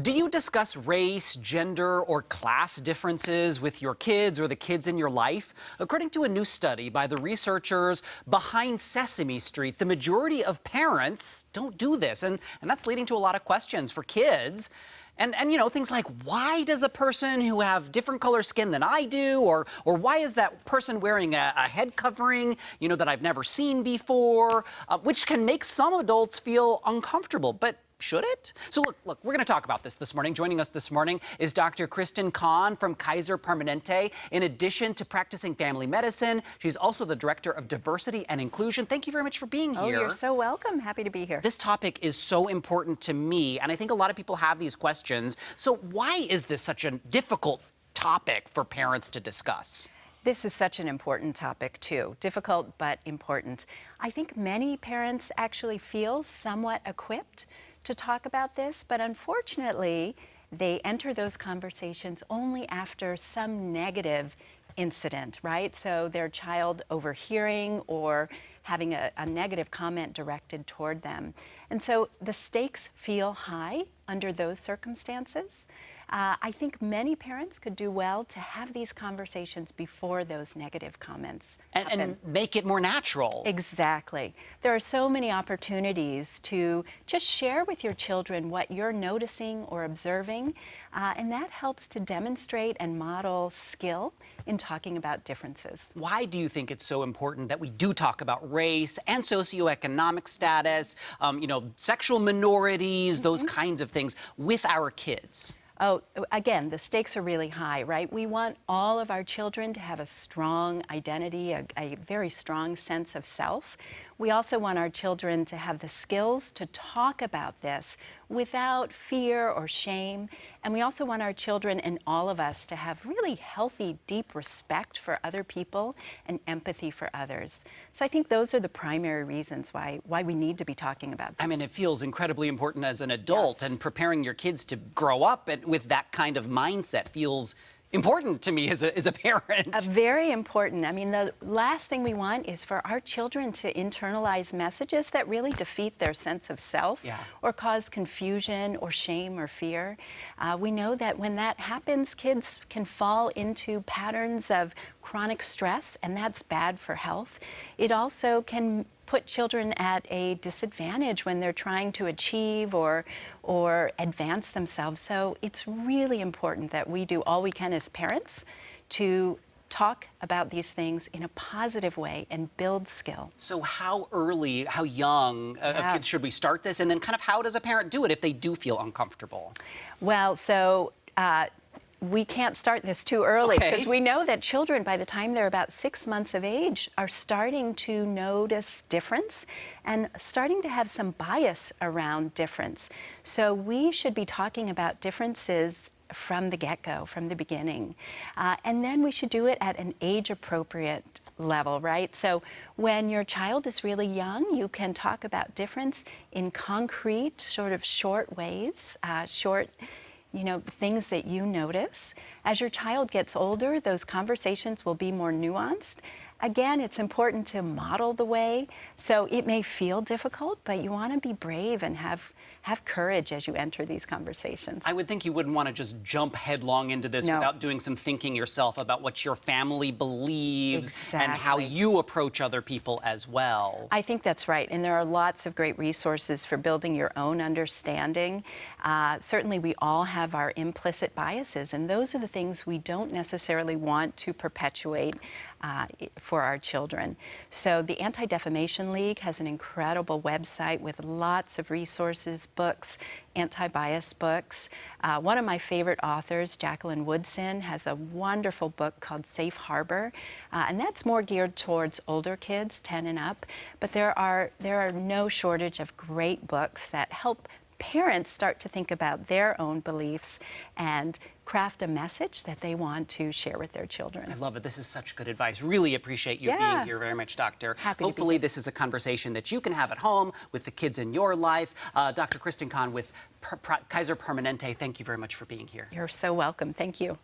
Do you discuss race, gender, or class differences with your kids or the kids in your life? According to a new study by the researchers behind Sesame Street, the majority of parents don't do this, and that's leading to a lot of questions for kids. And you know, things like, why does a person who have different color skin than I do, or why is that person wearing a head covering, you know, that I've never seen before, which can make some adults feel uncomfortable, but should it? So look, we're going to talk about this morning. Joining us this morning is Dr. Kristin from Kaiser Permanente. In addition to practicing family medicine, she's also the Director of Diversity and Inclusion. Thank you very much for being here. Oh, you're so welcome. Happy to be here. This topic is so important to me, and I think a lot of people have these questions. So why is this such a difficult topic for parents to discuss? This is such an important topic, too. Difficult, but important. I think many parents actually feel somewhat equipped to talk about this, but unfortunately, they enter those conversations only after some negative incident, right? So their child overhearing or having a negative comment directed toward them. And so the stakes feel high under those circumstances. I think many parents could do well to have these conversations before those negative comments happen. And make it more natural. Exactly. There are so many opportunities to just share with your children what you're noticing or observing, and that helps to demonstrate and model skill in talking about differences. Why do you think it's so important that we do talk about race and socioeconomic status, you know, sexual minorities, those kinds of things with our kids? Oh, again, the stakes are really high, right? We want all of our children to have a strong identity, a very strong sense of self. We also want our children to have the skills to talk about this without fear or shame. And we also want our children and all of us to have really healthy, deep respect for other people and empathy for others. So I think those are the primary reasons why we need to be talking about this. I mean, it feels incredibly important as an adult, Yes. and preparing your kids to grow up with that kind of mindset feels important to me as a parent. Very important. I mean, the last thing we want is for our children to internalize messages that really defeat their sense of self or cause confusion or shame or fear. We know that when that happens, kids can fall into patterns of chronic stress, and that's bad for health. It also can put children at a disadvantage when they're trying to achieve or advance themselves. So it's really important that we do all we can as parents to talk about these things in a positive way and build skill. So how early, how young of kids should we start this? And then kind of how does a parent do it if they do feel uncomfortable? Well, so we can't start this too early because we know that children, by the time they're about 6 months of age, are starting to notice difference and starting to have some bias around difference. So we should be talking about differences from the get-go, from the beginning. And then we should do it at an age-appropriate level, right? So when your child is really young, you can talk about difference in concrete, sort of short ways, you know, things that you notice. As your child gets older, those conversations will be more nuanced. Again, it's important to model the way. So it may feel difficult, but you want to be brave and have courage as you enter these conversations. I would think you wouldn't want to just jump headlong into this without doing some thinking yourself about what your family believes and how you approach other people as well. I think that's right. And there are lots of great resources for building your own understanding. Certainly, we all have our implicit biases, and those are the things we don't necessarily want to perpetuate for our children. So the Anti-Defamation League has an incredible website with lots of resources, books, anti-bias books. One of my favorite authors, Jacqueline Woodson, has a wonderful book called Safe Harbor, and that's more geared towards older kids, 10 and up. But there are no shortage of great books that help parents start to think about their own beliefs and craft a message that they want to share with their children. I love it. This is such good advice. Really appreciate you being here very much, Doctor. Happy Hopefully this is a conversation that you can have at home with the kids in your life. Dr. Kristin with Kaiser Permanente, thank you very much for being here. You're so welcome. Thank you.